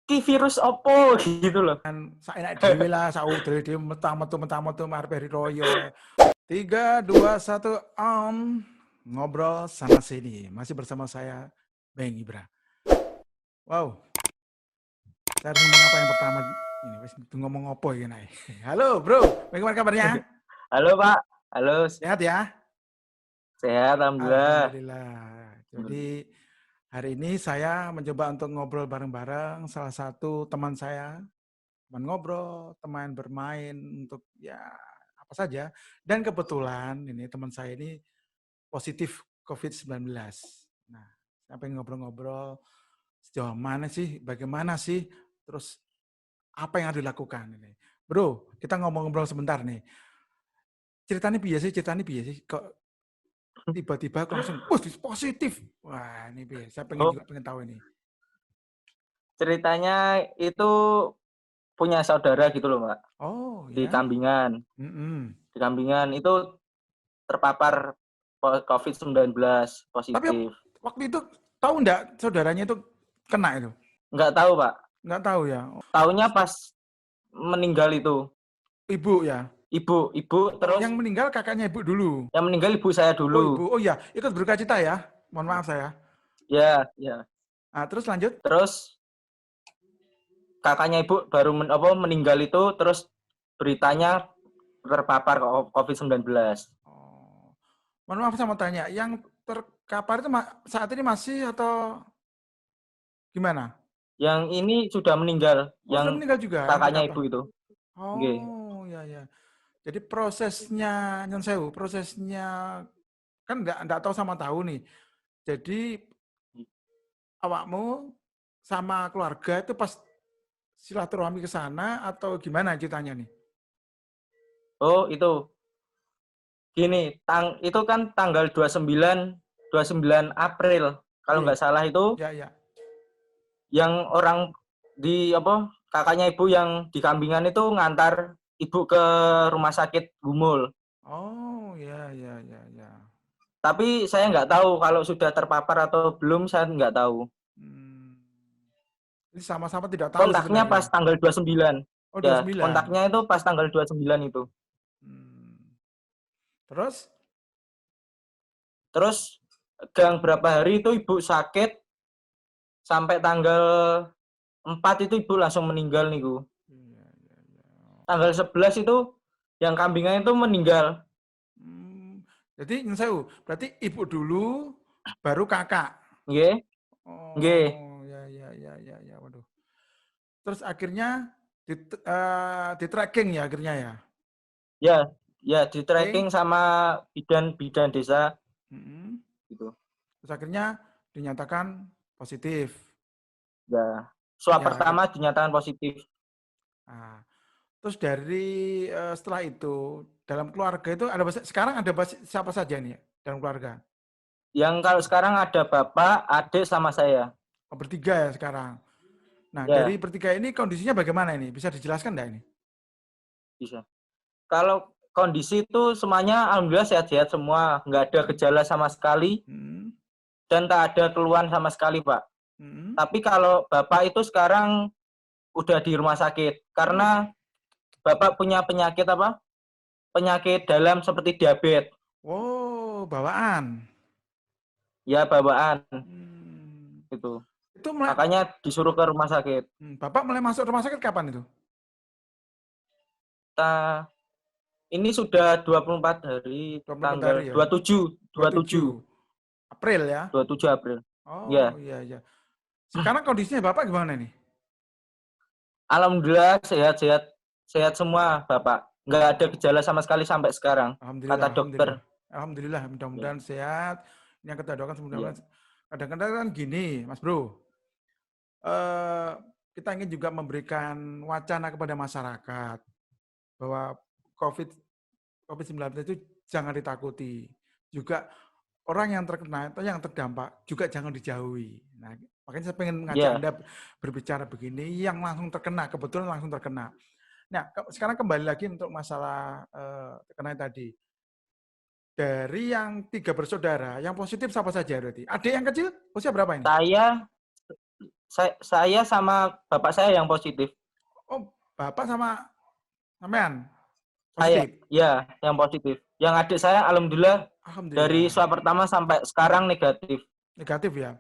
ki virus opo gitu loh. Saenak dhewe lah, saudre dhewe metu arep Heri Royo. 3, 2, 1, on. Ngobrol sana sini. Masih bersama saya, Bang Ibra. Wow, saya harus ngomong apa yang pertama ini? Wis ngomong apa iki nae? Halo, Bro. Bagaimana kabarnya? Halo Pak, halo Sehat ya? sehat alhamdulillah. Alhamdulillah. Hmm. Jadi hari ini saya mencoba untuk ngobrol bareng-bareng salah satu teman saya, teman ngobrol, teman bermain untuk ya apa saja. Dan kebetulan ini teman saya ini positif COVID-19. Nah, saya pengen ngobrol-ngobrol sejauh mana sih, bagaimana sih, terus apa yang harus dilakukan ini. Bro, kita ngomong-ngobrol sebentar nih. Ceritanya piye sih? Kok tiba-tiba aku langsung positif. Wah, ini piye? Saya pengen Oh, juga pengen tahu ini. ceritanya itu punya saudara gitu loh, Mbak. Oh, Di ya. Kambingan. Mm-mm. Di Kambingan itu terpapar COVID-19 Tapi positif. waktu itu tahu enggak saudaranya itu kena itu? Nggak tahu, Pak. Enggak tahu ya. Taunya pas meninggal itu. Ibu ya. Ibu Oh, terus yang meninggal kakaknya ibu dulu. yang meninggal ibu saya Oh, dulu. ibu. Oh iya, ikut berduka cita ya. Mohon maaf saya. Ya, ya. Ah, terus lanjut. Terus kakaknya ibu baru meninggal itu terus beritanya terpapar COVID-19. Oh. Mohon maaf saya mau tanya, yang terkapar itu saat ini masih atau gimana? Yang ini sudah meninggal, Oh, sudah yang meninggal juga yang kakaknya terkapar. ibu itu. Nggih. Oh, ya ya. Jadi prosesnya, Nyon Sewu, prosesnya kan enggak tahu sama tahu nih. Jadi awakmu sama keluarga itu pas silaturahmi ke sana atau gimana ceritanya nih? Oh, itu. Gini, itu kan tanggal 29 April. Kalau Iya, nggak salah itu ya ya. yang orang di kakaknya ibu yang di Kambingan itu ngantar ibu ke rumah sakit Gumul. Oh, ya ya ya ya. Tapi saya nggak tahu kalau sudah terpapar atau belum, saya nggak tahu. Hmm. Jadi sama-sama tidak tahu Kontaknya pas sebenarnya. tanggal 29. Oh, Ya, 29. kontaknya itu pas tanggal 29 itu. Hmm. Terus? Terus gang berapa hari itu ibu sakit sampai tanggal 4 itu ibu langsung meninggal nih, Bu. Iya, iya, iya. Tanggal 11 itu yang kambingan itu meninggal. Hmm. Jadi berarti ibu dulu, baru kakak. Nggih, nggih. Oh, ya ya ya ya ya. Waduh. Terus akhirnya di tracking ya akhirnya ya. Ya, ya di Tracking. tracking sama bidan desa Mm-mm. gitu. Terus akhirnya dinyatakan positif. Ya, swab Ya, pertama dinyatakan positif. nah, terus dari setelah itu dalam keluarga itu sekarang ada siapa saja nih dalam keluarga? Yang kalau sekarang ada bapak, adik sama saya. Oh, bertiga ya sekarang. Nah, dari Ya, bertiga ini kondisinya bagaimana ini? Bisa dijelaskan enggak ini? bisa. Kalau kondisi itu semuanya alhamdulillah sehat-sehat semua, nggak ada gejala sama sekali Hmm. dan tak ada keluhan sama sekali, Pak. Hmm. Tapi kalau bapak itu sekarang udah di rumah sakit Oh, karena bapak punya penyakit penyakit dalam seperti diabetes. wow, bawaan. Ya bawaan Hmm. itu. Itu mulai, Makanya disuruh ke rumah sakit. Bapak mulai masuk rumah sakit kapan itu? Kita ini sudah 24 hari 24 hari tanggal ya. 27 27 27 April ya. 27 April. Oh, Ya. iya iya. Sekarang kondisinya Bapak gimana nih? Alhamdulillah sehat-sehat sehat semua, Bapak. Nggak ada Oh, gejala sama sekali sampai sekarang, alhamdulillah, kata alhamdulillah. dokter. Alhamdulillah, Ya. mudah-mudahan sehat. Ini yang kita doakan Ya. mudah-mudahan. Kadang-kadang kan gini, Mas Bro. Eh, kita ingin juga memberikan wacana kepada masyarakat bahwa COVID COVID-19 itu jangan ditakuti. Juga orang yang terkena atau yang terdampak juga jangan dijauhi. Nah, makanya saya pengen mengajak Ya. Anda berbicara begini, yang langsung terkena, kebetulan langsung terkena. Nah, sekarang kembali lagi untuk masalah terkena tadi. Dari yang 3 bersaudara, yang positif siapa saja berarti? Adik yang kecil, usia berapa ini? Saya Saya sama bapak saya yang positif. Oh, Bapak sama sampean Saya, positif? ya, yang positif. Yang adik saya, alhamdulillah, dari Alhamdulillah. swab pertama sampai sekarang negatif. Negatif ya.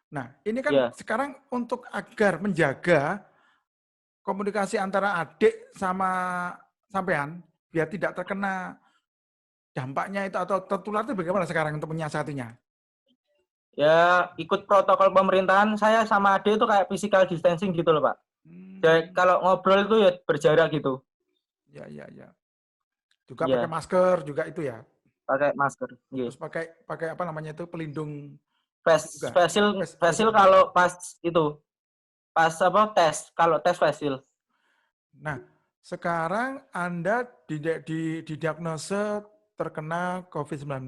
Nah, ini kan Ya, sekarang untuk agar menjaga komunikasi antara adik sama sampean biar tidak terkena dampaknya itu atau tertular itu bagaimana sekarang untuk menyiasatinya? ya ikut protokol pemerintahan. Saya sama adik itu kayak physical distancing gitu loh, Pak. Jadi Hmm, kalau ngobrol itu ya berjarak gitu. ya, ya, ya. Juga pakai Iya, masker juga itu ya. pakai masker. Iya. Terus pakai pakai apa namanya itu pelindung itu Face, juga. facial, Face facial shield. kalau pas itu, pas apa tes. Kalau tes facial. Nah, sekarang Anda didiagnosa terkena COVID-19.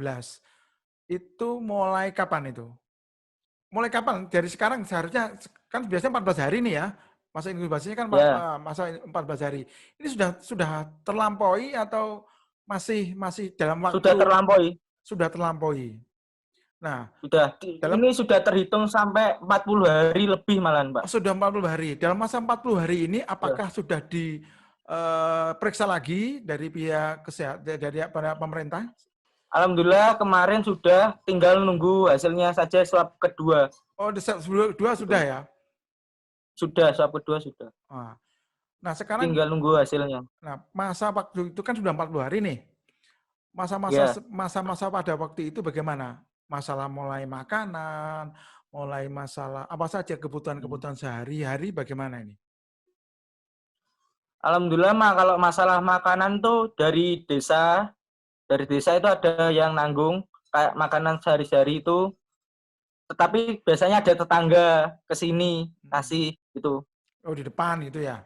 Itu mulai kapan itu? Mulai kapan? Dari sekarang seharusnya kan biasanya 14 hari nih ya. Masa inkubasinya kan Ya, masa 14 hari. Ini sudah terlampaui atau masih masih dalam sudah waktu terlampaui. sudah terlampaui. Nah, Sudah. dalam Ini sudah terhitung sampai 40 hari lebih malahan, Pak. sudah 40 hari. Dalam masa 40 hari ini Ya. apakah sudah diperiksa lagi dari pihak kesehatan dari pemerintah? Alhamdulillah kemarin sudah, tinggal nunggu hasilnya saja swab kedua. Oh, sebelum dua sudah Gitu. ya. Sudah, swab kedua sudah. Nah, sekarang Tinggal nunggu hasilnya. masa waktu itu kan sudah 40 hari nih. Ya, Masa-masa pada waktu itu bagaimana? Masalah mulai makanan, mulai masalah apa saja kebutuhan-kebutuhan sehari-hari bagaimana ini? alhamdulillah mah kalau masalah makanan tuh dari desa itu ada yang nanggung kayak makanan sehari-hari itu. Tetapi biasanya ada tetangga ke sini kasih gitu. Oh, di depan itu ya?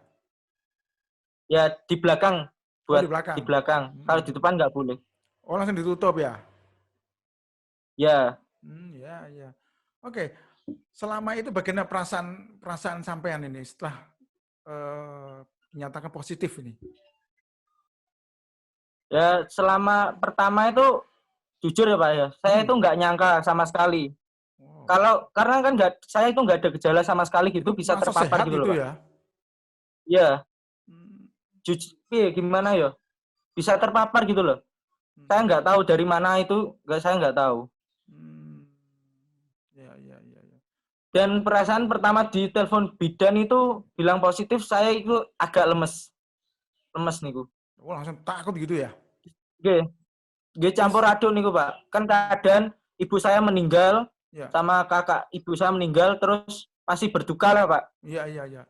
Ya di belakang, Oh, di buat di belakang. belakang. Kalau di depan nggak boleh. Oh, langsung ditutup ya? Ya, Ya, ya. Oke. Selama itu bagaimana perasaan perasaan sampean ini setelah eh, dinyatakan positif ini? ya selama pertama itu jujur ya Pak ya, saya itu Hmm. nggak nyangka sama sekali. Oh. Kalau karena kan nggak, saya itu nggak ada gejala sama sekali Itu gitu bisa masa terpapar sehat gitu itu loh Pak. ya? Ya, Hmm. jujur, gimana ya, bisa terpapar gitu loh. Saya Hmm. nggak tahu dari mana itu, saya nggak tahu. Hmm. Ya, ya, ya, ya. Dan perasaan pertama di telepon bidan itu bilang positif, saya itu agak lemes niku. Oh, langsung takut gitu ya? Oke, nggih campur Terus, aduk niku Pak. Kan keadaan ibu saya meninggal ya, sama kakak ibu saya meninggal terus masih berduka lah Pak. iya, iya, iya.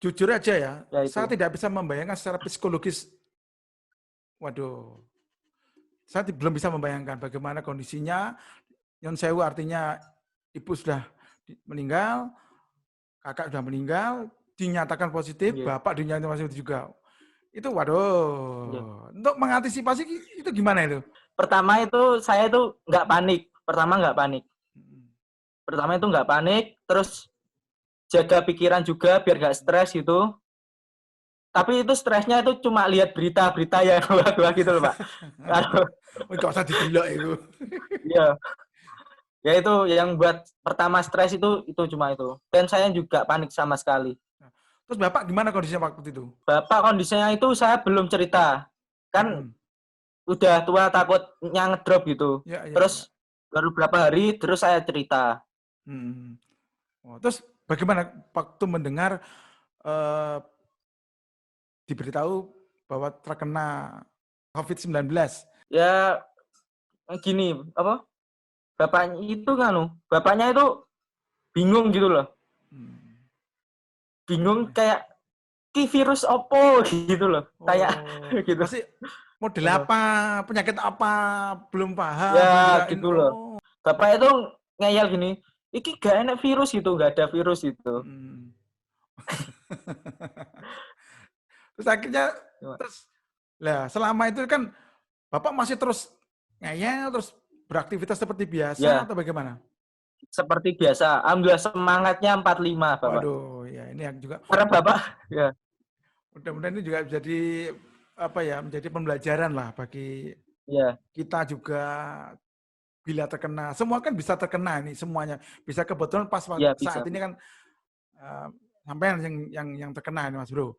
Jujur aja ya, Ya saya itu. tidak bisa membayangkan secara psikologis. Waduh, saya belum bisa membayangkan bagaimana kondisinya. Nyon sewu artinya ibu sudah meninggal, kakak sudah meninggal, dinyatakan positif, Nggih, bapak dinyatakan positif juga. Itu nggih. waduh, untuk mengantisipasi itu gimana itu? Pertama itu saya itu nggak panik. Pertama nggak panik. Pertama itu nggak panik, terus jaga pikiran juga biar nggak stres gitu. Tapi itu stresnya itu cuma lihat berita-berita yang luar gitu loh Pak. Kalau Oh, nggak usah didelok itu. ya, ya itu yang buat pertama stres itu cuma itu. Dan saya juga panik sama sekali. Terus bapak gimana kondisinya waktu itu? Bapak kondisinya itu saya belum cerita. Kan Hmm. udah tua takutnya ngedrop gitu. Ya, ya, ya. Terus baru berapa hari terus saya cerita. Hmm. Oh, terus bagaimana waktu mendengar eh, diberitahu bahwa terkena COVID-19? Ya gini, apa? Bapaknya itu bapaknya itu bingung gitu loh. Hmm. Ya, Bingung ya. kayak ki virus opo gitu loh. Kayak Oh, gitu. pasti model apa, penyakit apa, belum paham, belum Ya bisa. gitu loh. Oh. Bapak itu ngeyel gini, iki gak enak virus gitu, gak ada virus itu. Hmm. Terus akhirnya, terus, lah selama itu kan Bapak masih terus ngeyel, terus beraktivitas seperti biasa Ya, atau bagaimana? seperti biasa. Alhamdulillah semangatnya 45 Bapak. Waduh, ya ini yang juga Karena Bapak, ya, mudah-mudahan ini juga jadi apa ya, menjadi pembelajaran lah bagi ya, kita juga bila terkena. Semua kan bisa terkena ini semuanya. Bisa kebetulan pas ya saat bisa. ini kan sampean yang terkena ini Mas Bro.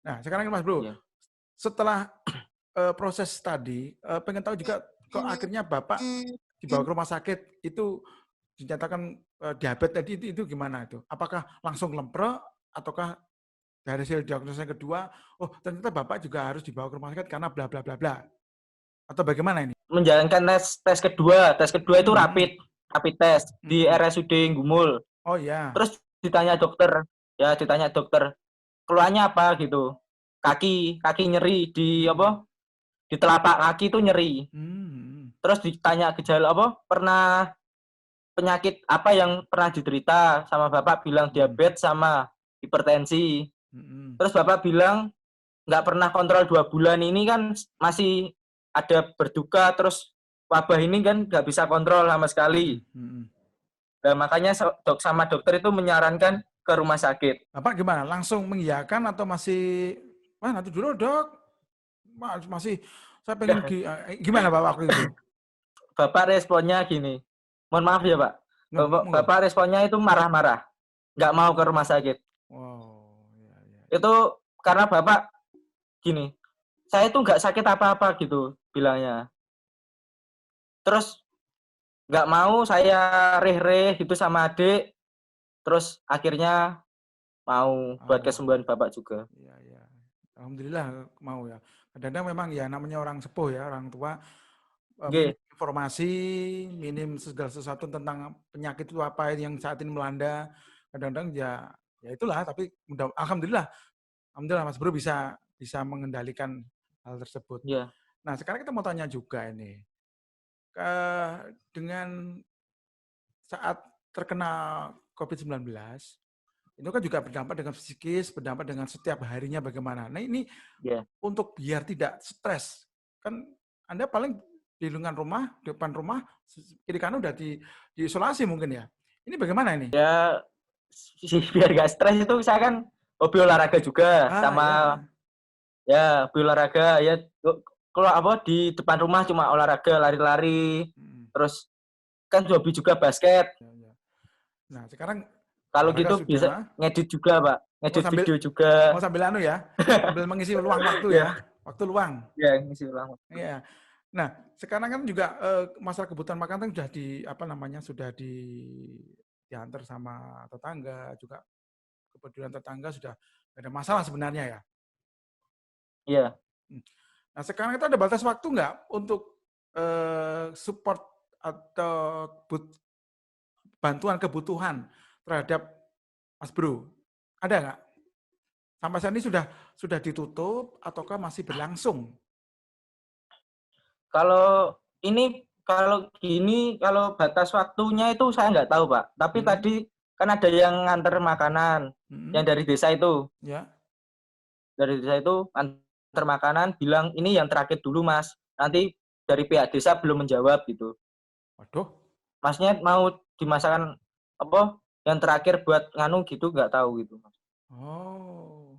Nah, sekarang ini Mas Bro, Iya. setelah proses tadi, pengen tahu juga kok akhirnya Bapak dibawa ke rumah sakit itu dinyatakan diabetes tadi itu gimana itu? Apakah langsung lempre ataukah dari hasil diagnosis yang kedua, oh ternyata Bapak juga harus dibawa ke rumah sakit karena bla bla bla bla. Atau bagaimana ini? Menjalankan tes kedua. Tes kedua itu Hmm. rapid test di Hmm. RSUD Gumul. Oh ya. Terus ditanya dokter, keluhannya apa gitu. Kaki nyeri di apa? Di telapak kaki itu nyeri. Terus ditanya gejala apa? Pernah penyakit apa yang pernah diderita, sama Bapak bilang diabetes sama hipertensi. Terus Bapak bilang nggak pernah kontrol 2 bulan ini kan masih ada berduka, terus wabah ini kan nggak bisa kontrol sama sekali. Dan makanya sama dokter itu menyarankan ke rumah sakit. Bapak gimana? Langsung mengiyakan atau masih, wah nanti dulu dok, masih saya pengen gimana Bapak waktu itu? Bapak responnya gini, mohon maaf ya Pak, Bapak responnya itu marah-marah, nggak mau ke rumah sakit. Wow, ya. Itu karena Bapak gini, saya itu nggak sakit apa-apa gitu bilangnya. Terus nggak mau saya reh-reh gitu sama adik, terus akhirnya mau buat kesembuhan Bapak juga. Iya. Alhamdulillah mau ya. Kadang-kadang memang ya namanya orang sepuh ya, orang tua, minim informasi, minim segala sesuatu tentang penyakit itu apa yang saat ini melanda. Kadang-kadang ya itulah, tapi alhamdulillah Mas Bro bisa mengendalikan hal tersebut. Yeah. Nah, sekarang kita mau tanya juga ini. Dengan saat terkena COVID-19, itu kan juga berdampak dengan psikis, berdampak dengan setiap harinya bagaimana. Nah ini untuk biar tidak stres, kan Anda paling di lingkungan rumah, di depan rumah, kiri kanan udah diisolasi mungkin ya. Ini bagaimana ini? Ya, biar gak stres itu saya kan hobi olahraga juga, sama ya hobi olahraga ya. Kalau apa di depan rumah cuma olahraga, lari-lari, terus kan hobi juga basket. Nah sekarang kalau gitu bisa ngedit juga Pak, ngedit video juga. Sambil sambil mengisi luang waktu ya, waktu luang. Ya, ngisi luang waktu. Iya. Nah sekarang kan juga masalah kebutuhan makanan sudah sudah diantar sama tetangga juga, kepedulian tetangga sudah ada masalah sebenarnya ya. Iya. Nah sekarang itu ada batas waktu nggak untuk support atau bantuan kebutuhan terhadap Mas Bro? Ada nggak? Sampai saat ini sudah ditutup ataukah masih berlangsung? Kalau batas waktunya itu saya nggak tahu Pak. Tapi tadi kan ada yang nganter makanan, yang dari desa itu. Ya. Dari desa itu nganter makanan, bilang ini yang terakhir dulu Mas. Nanti dari pihak desa belum menjawab gitu. Waduh. Masnya mau dimasakan apa? Yang terakhir buat nganu gitu nggak tahu gitu. Oh.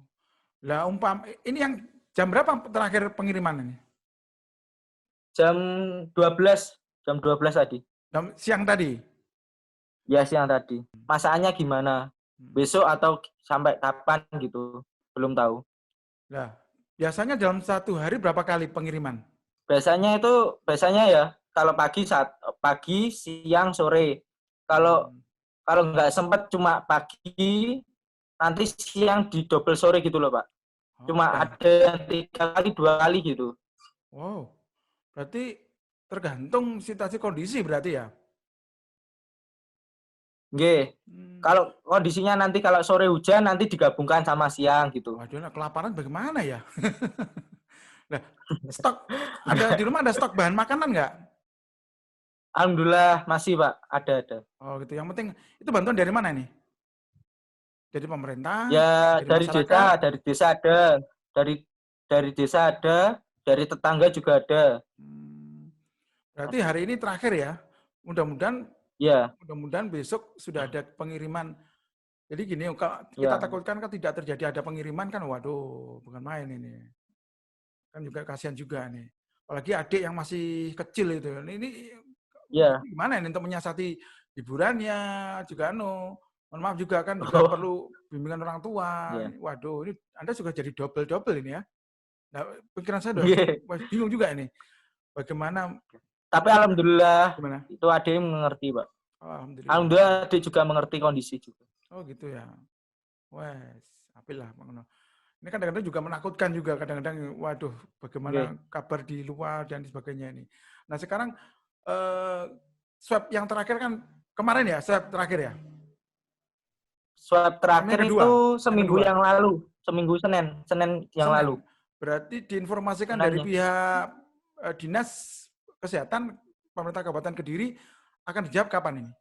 Lah ini yang jam berapa terakhir pengiriman ini? Jam 12 tadi. Siang tadi? Ya, siang tadi. Masakannya gimana? Besok atau sampai kapan gitu? Belum tahu. Nah, biasanya dalam satu hari berapa kali pengiriman? Biasanya ya kalau pagi, siang, sore. Kalau nggak sempat cuma pagi, nanti siang di double sore gitu loh Pak. Cuma ada yang 3 kali, 2 kali gitu. Wow, berarti tergantung situasi kondisi berarti ya? Nggih. Kalau kondisinya nanti kalau sore hujan nanti digabungkan sama siang gitu. Waduh, kelaparan bagaimana ya? Nah, ada di rumah ada stok bahan makanan nggak? Alhamdulillah masih Pak, ada. Oh gitu. Yang penting itu bantuan dari mana nih? Dari pemerintah? Ya dari desa ada, dari desa ada, dari tetangga juga ada. Berarti hari ini terakhir ya. Mudah-mudahan besok sudah ada pengiriman. Jadi gini, kalau kita takutkan kan tidak terjadi ada pengiriman kan, waduh, bukan main ini. Kan juga kasihan juga nih. Apalagi adik yang masih kecil itu. Ini gimana ini untuk menyiasati hiburannya juga Mohon maaf juga kan juga Oh, perlu bimbingan orang tua. iya. Waduh, ini Anda juga jadi double-double ini ya. Nah, pikiran saya udah Iya. wah, bingung juga ini. Bagaimana Tapi alhamdulillah gimana? itu adik mengerti, Pak. Oh, alhamdulillah. Alhamdulillah adik juga mengerti kondisi juga. Oh gitu ya. Wes, apilah Mang. Ini kadang-kadang juga menakutkan juga kadang-kadang. Waduh, Oke. bagaimana kabar di luar dan sebagainya ini. Nah sekarang eh, swab yang terakhir kan kemarin ya, swab terakhir ya. Swab Sama terakhir yang kedua, itu yang seminggu kedua. yang lalu, seminggu Senin yang Senin. lalu. Berarti diinformasikan dari Senennya. pihak Dinas Kesehatan Pemerintah Kabupaten Kediri akan dijawab kapan ini?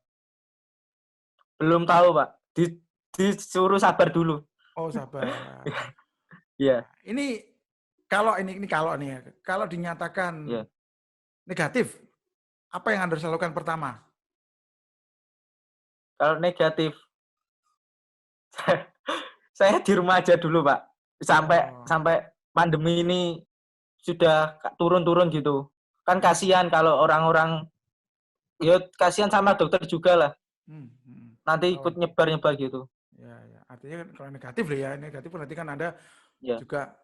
Belum tahu, Pak. Disuruh sabar dulu. Oh, sabar. Iya, Ini kalau ini kalau nih ya, kalau dinyatakan iya. negatif, apa yang Anda harus lakukan pertama? Kalau negatif, saya di rumah aja dulu, Pak. Sampai Oh. sampai pandemi ini sudah turun-turun gitu. Kan kasihan kalau orang-orang, ya kasihan sama dokter juga lah. Hmm, hmm. Nanti Oh, ikut nyebar-nyebar gitu. ya, ya. Artinya kan kalau negatif lah ya, negatif berarti kan Anda Ya, juga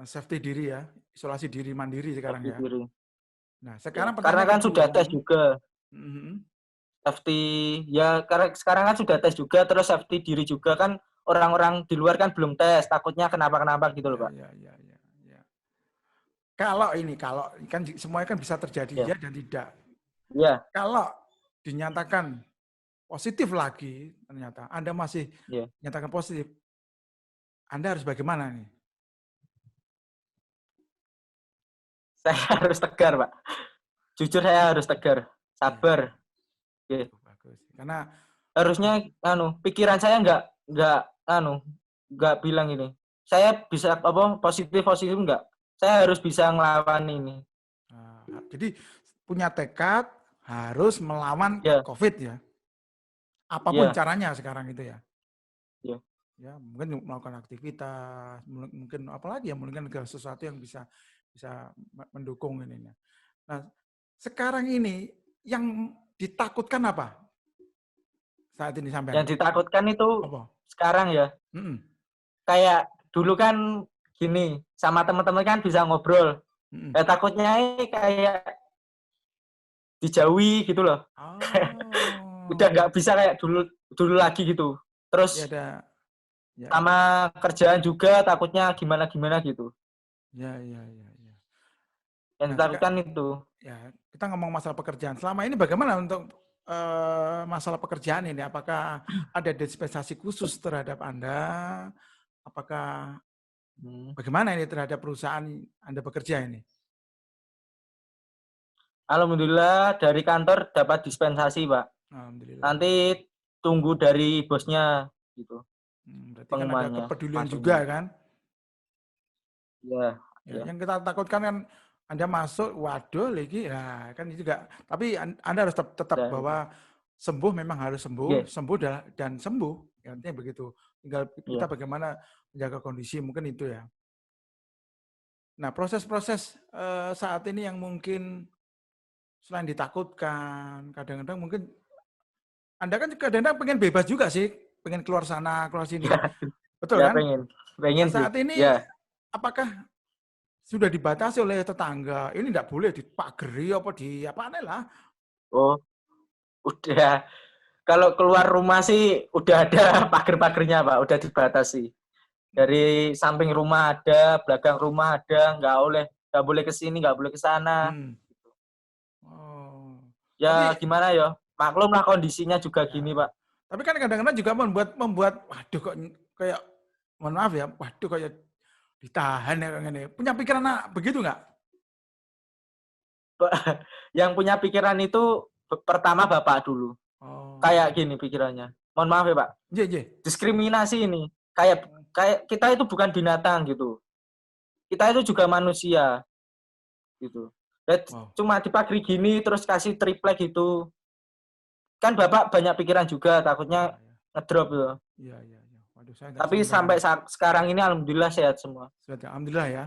safety diri ya, isolasi diri mandiri sekarang safety ya. diri. Nah, Ya, sekarang karena pertanyaan kan kedua. sudah tes juga. Safety, ya karena sekarang kan sudah tes juga, terus safety diri juga kan, orang-orang di luar kan belum tes, takutnya kenapa-kenapa gitu loh, Ya, Pak. ya, ya, ya, ya. Kalau kan semuanya kan bisa terjadi Ya, ya dan tidak. ya, Kalau dinyatakan positif lagi, ternyata Anda masih ya. nyatakan positif, Anda harus bagaimana nih? Saya harus tegar, Pak. Jujur saya harus tegar, Iya, sabar. Ya. bagus. Karena Harusnya pikiran saya nggak nggak bilang ini. Saya bisa apa positif positif nggak. Saya harus bisa ngelawan ini. jadi punya tekad harus melawan Ya, COVID ya. Apapun ya, caranya sekarang itu ya. ya. Ya, mungkin melakukan aktivitas, mungkin apalagi ya, mungkin segala sesuatu yang bisa bisa mendukung ini. Nah, sekarang ini yang ditakutkan apa? Saat ini sampean? Yang ditakutkan itu Apa? sekarang ya, Mm-mm. kayak dulu kan gini, sama teman-teman kan bisa ngobrol. Mm-mm. Takutnya kayak dijauhi gitu loh. Udah Oh, nggak bisa kayak dulu dulu lagi gitu. ya Terus ada, ya, sama kerjaan juga takutnya gimana-gimana gitu. ya, ya, ya, ya. Yang Nah, ditakutkan itu. ya kita ngomong masalah pekerjaan. Selama ini bagaimana untuk masalah pekerjaan ini? Apakah ada dispensasi khusus terhadap Anda? Apakah Hmm. bagaimana ini terhadap perusahaan Anda bekerja ini? Alhamdulillah dari kantor dapat dispensasi, Pak. Alhamdulillah. Nanti tunggu dari bosnya gitu Berarti kan ada pengumumannya kepedulian juga masuknya. kan? Ya, Ya, ya, yang kita takutkan kan Anda masuk, waduh lagi, ya kan itu juga. Tapi Anda harus tetap ya, bahwa sembuh memang harus sembuh, ya, sembuh dan sembuh. Ya, artinya begitu. Tinggal kita ya. bagaimana menjaga kondisi, mungkin itu ya. Nah, proses-proses saat ini yang mungkin selain ditakutkan, kadang-kadang mungkin Anda kan kadang-kadang pengen bebas juga sih, pengen keluar sana, keluar sini. Ya, Betul ya kan? pengen Nah, sih. saat ini Ya, apakah sudah dibatasi oleh tetangga? Ini tidak boleh dipageri apa di apa aneh lah. oh, udah. Kalau keluar rumah sih udah ada pagar-pagernya, Pak. Udah dibatasi. Dari samping rumah ada, belakang rumah ada, nggak boleh ke sini, nggak boleh ke sana. Hmm. Oh. Ya Tapi gimana ya? Maklum lah kondisinya juga ya. gini, Pak. Tapi kan kadang-kadang juga membuat waduh kok kayak mohon maaf ya, waduh kayak ditahan ya kayak gini. Punya pikiran begitu nggak? Yang punya pikiran itu pertama Bapak dulu. Oh. Kayak gini pikirannya. Mohon maaf ya, Pak. Iya, iya. Diskriminasi ini. Kayak kayak kita itu bukan binatang gitu. Kita itu juga manusia gitu. Dan Wow. cuma dipagri gini terus kasih triplek gitu. Kan Bapak banyak pikiran juga, Ya, takutnya ya. ngedrop gitu. Iya, iya, iya. Waduh, saya tidak Tapi sampaikan. sampai sekarang ini alhamdulillah sehat semua. Sudah, alhamdulillah ya.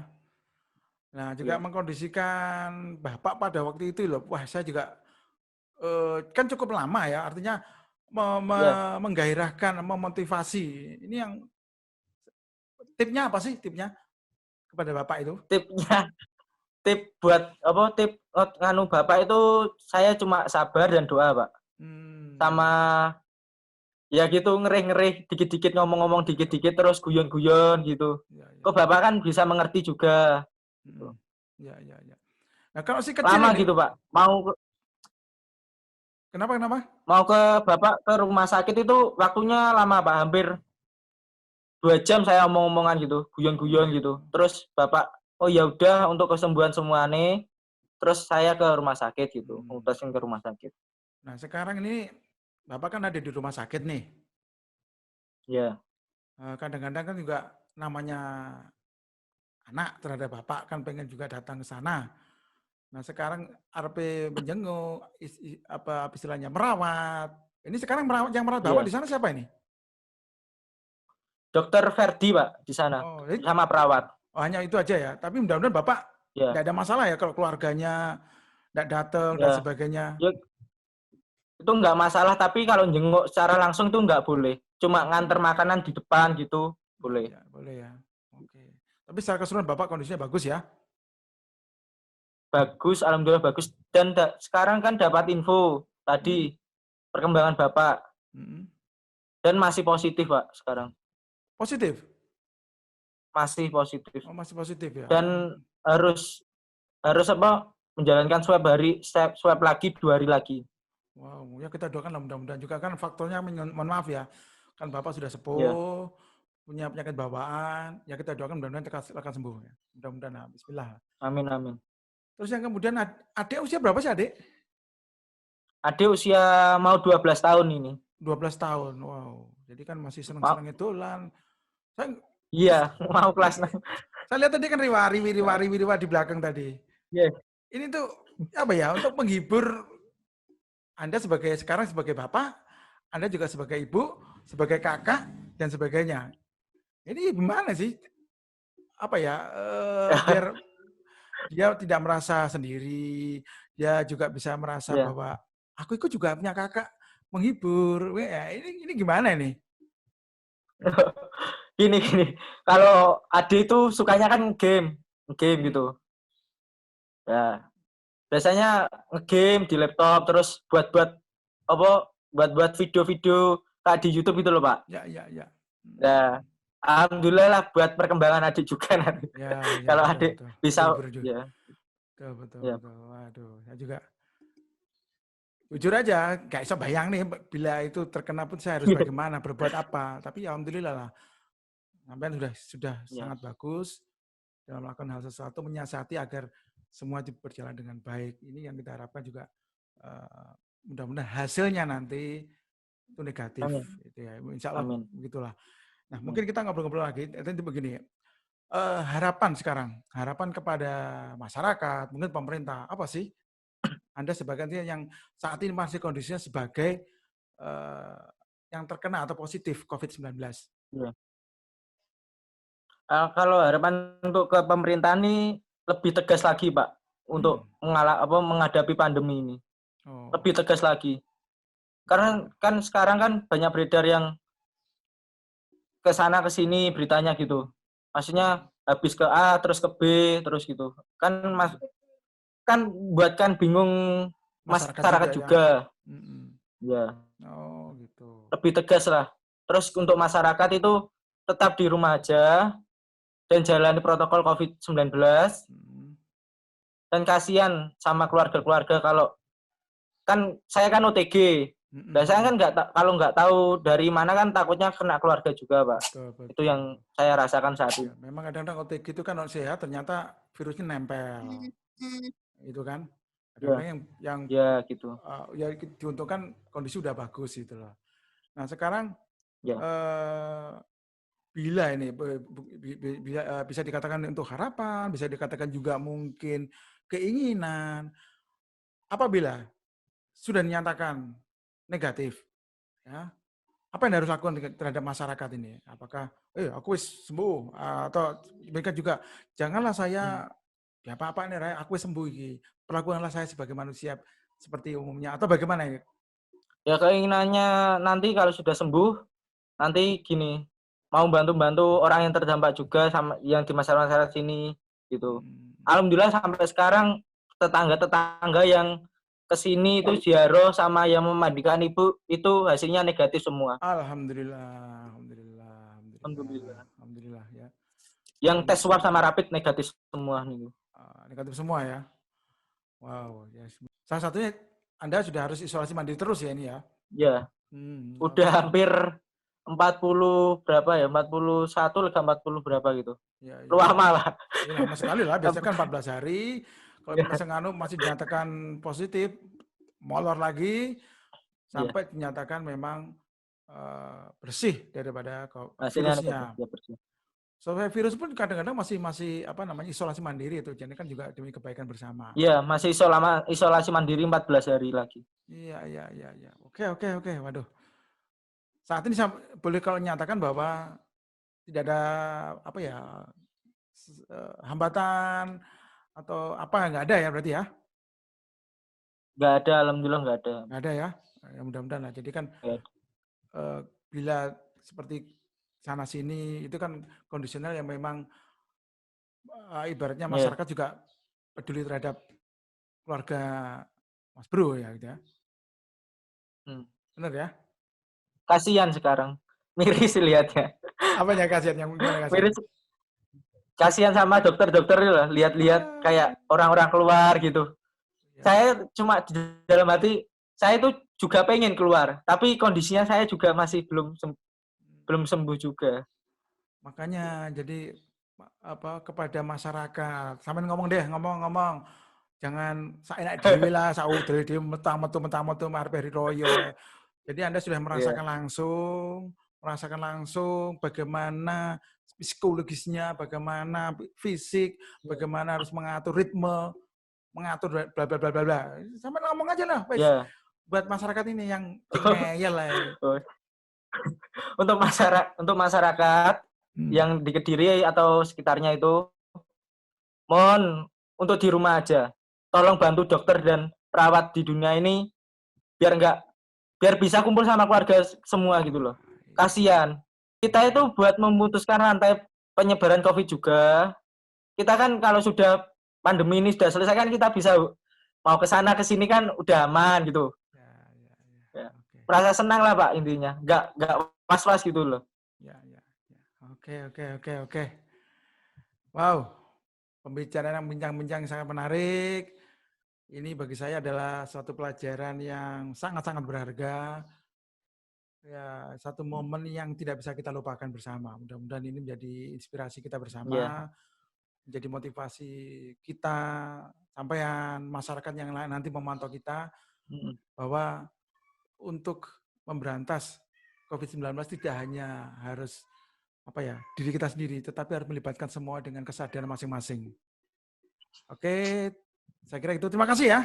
Nah, juga Iya. mengkondisikan Bapak pada waktu itu loh. Wah, saya juga kan cukup lama ya. Artinya Ya, menggairahkan, memotivasi. Ini yang tipnya apa sih tipnya kepada Bapak itu? tipnya tip buat apa tip nganu Bapak itu saya cuma sabar dan doa, Pak. Sama Hmm, ya gitu ngereh-ngereh dikit-dikit ngomong-ngomong dikit-dikit terus guyon-guyon gitu. ya, ya, Kok ya. Bapak kan bisa mengerti juga gitu. Hmm, ya, ya, ya. Nah, kalau si kecil Lama ini, gitu, Pak. kenapa? Mau ke Bapak ke rumah sakit itu waktunya lama, Pak. Hampir 2 jam saya omong-omongan gitu, guyon-guyon gitu. Oh, Terus Bapak, oh ya udah untuk kesembuhan semuanya. Terus saya ke rumah sakit gitu, hmm. mutusin ke rumah sakit. Nah, sekarang ini Bapak kan ada di rumah sakit nih. Ya, Kadang-kadang kan juga namanya anak terhadap Bapak kan pengen juga datang ke sana. Nah, sekarang RP menjenguk, apa istilahnya merawat. Ini sekarang yang merawat Bapak iya. di sana siapa ini? Dokter Ferdi, Pak, di sana Oh, sama perawat. hanya itu aja ya. Tapi mudah-mudahan Bapak Ya, nggak ada masalah ya kalau keluarganya nggak datang dan ya. sebagainya. Ya, itu nggak masalah, tapi kalau jenguk secara langsung tuh nggak boleh. Cuma nganter makanan di depan gitu, Ya, boleh. ya, boleh ya. Oke. Tapi secara keseluruhan Bapak kondisinya bagus ya. Bagus, alhamdulillah bagus. Dan sekarang kan dapat info Hmm. tadi perkembangan Bapak Hmm. dan masih positif, Pak, sekarang. Positif. Masih positif. Oh, masih positif ya. Oh. Dan harus harus apa? Menjalankan swab lagi 2 hari lagi. Wow, ya kita doakan lah mudah-mudahan juga kan faktornya mohon maaf ya. Kan Bapak sudah Ya, sepuh, punya penyakit bawaan, ya kita doakan mudah-mudahan akan sembuh ya. Mudah-mudahan nah, bismillah. amin amin. Terus yang kemudian adik usia berapa sih adik? Adik usia mau 12 tahun ini. 12 tahun. Wow. Jadi kan masih Mau, seneng-seneng itulan. Saya iya, mau kelas 6. saya lihat tadi kan riwa di belakang tadi. Iya. Ini tuh apa ya untuk menghibur Anda sekarang sebagai bapak, Anda juga sebagai ibu, sebagai kakak dan sebagainya. Ini gimana sih? Apa ya? Biar dia tidak merasa sendiri, dia juga bisa merasa Ya. bahwa aku itu juga punya kakak menghibur. Ya, ini gimana nih? Gini. Kalau adik itu sukanya kan game Hmm. gitu. Ya, biasanya ngegame di laptop terus buat-buat apa? Buat-buat video-video kayak di YouTube itu loh, Pak. Ya. Ya, alhamdulillah lah buat perkembangan adik juga nanti. Ya Kalau betul adik betul. bisa Menghibur juga. ya, ya. Betul. Waduh, saya juga jujur aja gak bisa bayang nih bila itu terkena pun saya harus bagaimana, berbuat apa. Tapi ya alhamdulillah lah. Sampai sudah Ya, sangat bagus dalam melakukan hal sesuatu menyiasati agar semua berjalan dengan baik. Ini yang kita harapkan juga mudah-mudahan hasilnya nanti itu negatif. amin. Itu ya, insya Allah Amin. begitulah. Nah Amin. mungkin kita ngobrol-ngobrol lagi. Nanti begini, harapan sekarang, harapan kepada masyarakat, mungkin pemerintah, apa sih? Anda sebagai yang saat ini masih kondisinya sebagai uh, yang terkena atau positif COVID-19. Ya. Kalau harapan untuk ke pemerintah ini lebih tegas lagi, Pak, Hmm. untuk menghadapi pandemi ini. Oh. Lebih tegas lagi. Karena kan sekarang kan banyak beredar yang ke sana ke sini beritanya gitu. Maksudnya habis ke A terus ke B terus gitu. Kan buatkan bingung Masyarakat juga masyarakat ya. juga. Hmm. Ya, Oh gitu. lebih tegas lah. Terus untuk masyarakat itu tetap di rumah aja dan jalani protokol COVID-19. Hmm. Dan kasihan sama keluarga-keluarga kalau kan saya kan OTG. Biasanya Hmm. kan kalau nggak tahu dari mana kan takutnya kena keluarga juga, Pak. Itu yang Betul. saya rasakan saat Ya, ini. memang kadang-kadang OTG itu kan orang sehat, ternyata virusnya nempel. Itu kan. Ya, Kadang-kadang yang ya gitu. ya diuntungkan kondisi udah bagus gitu loh. Nah sekarang Ya, eh, bila ini bisa dikatakan untuk harapan, bisa dikatakan juga mungkin keinginan, apabila sudah dinyatakan negatif, ya apa yang harus lakukan terhadap masyarakat ini? Apakah, aku wis sembuh, atau mereka juga janganlah saya ya apa-apa nih, Ray, aku wis sembuh iki. Perlakukanlah saya sebagai manusia seperti umumnya atau bagaimana ini? Ya keinginannya nanti kalau sudah sembuh, nanti gini, mau bantu-bantu orang yang terdampak juga sama yang di masyarakat sini gitu. Alhamdulillah sampai sekarang tetangga-tetangga yang kesini itu ziarah sama yang memandikan ibu itu hasilnya negatif semua. Alhamdulillah, alhamdulillah, alhamdulillah, Alhamdulillah. alhamdulillah ya. Yang tes Jadi swab sama rapid negatif semua nih. negatif semua ya. Wow, ya. Salah satunya Anda sudah harus isolasi mandiri terus ya ini ya. Ya, udah hampir 40 berapa ya? 41 lega 40 berapa gitu. Ya, ya. Lama lah. Ini lama sekali lah, biasanya kan 14 hari. Kalau masih dinyatakan positif, molor lagi sampai dinyatakan memang bersih daripada virusnya. Soalnya virus pun kadang-kadang masih apa namanya isolasi mandiri itu, jadi kan juga demi kebaikan bersama. Iya, masih isolasi mandiri 14 hari lagi. Iya. Oke. Waduh. Saat ini boleh kalau nyatakan bahwa tidak ada apa ya hambatan atau apa nggak ada ya berarti ya? Nggak ada, alhamdulillah nggak ada. Nggak ada ya, ya mudah-mudahan lah. Jadi kan bila seperti sana sini itu kan kondisional yang memang ibaratnya masyarakat juga peduli terhadap keluarga Mas Bro ya gitu ya. Benar ya? Kasihan sekarang. Miris lihatnya. Apanya kasihan? Yang gimana kasihan? Miris. Kasihan sama dokter-dokter lah, lihat-lihat kayak orang-orang keluar gitu. Saya cuma di dalam hati, saya itu juga pengen keluar, tapi kondisinya saya juga masih belum sembuh juga. Makanya jadi apa kepada masyarakat, sampean ngomong, jangan saenak dhewe lah, saudara dhewe metang-metu arep hari royo. Jadi Anda sudah merasakan langsung bagaimana psikologisnya, bagaimana fisik, bagaimana harus mengatur ritme, mengatur bla bla bla bla bla. Sampai ngomong aja lah, wes. Buat masyarakat ini yang ngeyel lah. Untuk masyarakat yang di Kediri atau sekitarnya itu, mohon untuk di rumah aja. Tolong bantu dokter dan perawat di dunia ini biar bisa kumpul sama keluarga semua gitu loh. Kasihan. Kita itu buat memutuskan rantai penyebaran COVID juga. Kita kan kalau sudah pandemi ini sudah selesai kan kita bisa mau ke sana ke sini kan udah aman gitu. Ya. Merasa senang lah Pak intinya. Enggak was-was gitu loh. Ya. Oke. Wow. Pembicaraan yang bincang-bincang sangat menarik. Ini bagi saya adalah suatu pelajaran yang sangat-sangat berharga. Ya, satu momen yang tidak bisa kita lupakan bersama. Mudah-mudahan ini menjadi inspirasi kita bersama, menjadi motivasi kita, sampean masyarakat yang nanti memantau kita, bahwa untuk memberantas COVID-19 tidak hanya harus diri kita sendiri, tetapi harus melibatkan semua dengan kesadaran masing-masing. Oke, saya kira itu. Terima kasih ya.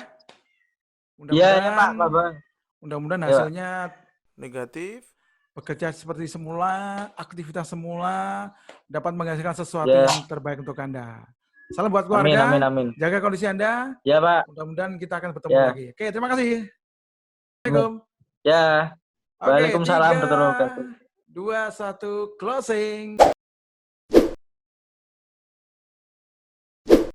Mudah-mudahan hasilnya negatif, bekerja seperti semula, aktivitas semula, dapat menghasilkan sesuatu yang terbaik untuk Anda. Salam buat keluarga, amin. Jaga kondisi Anda. Ya Pak. Mudah-mudahan kita akan bertemu lagi. Oke, terima kasih. Assalamualaikum. Ya. Waalaikumsalam. 3, 2, 1, closing.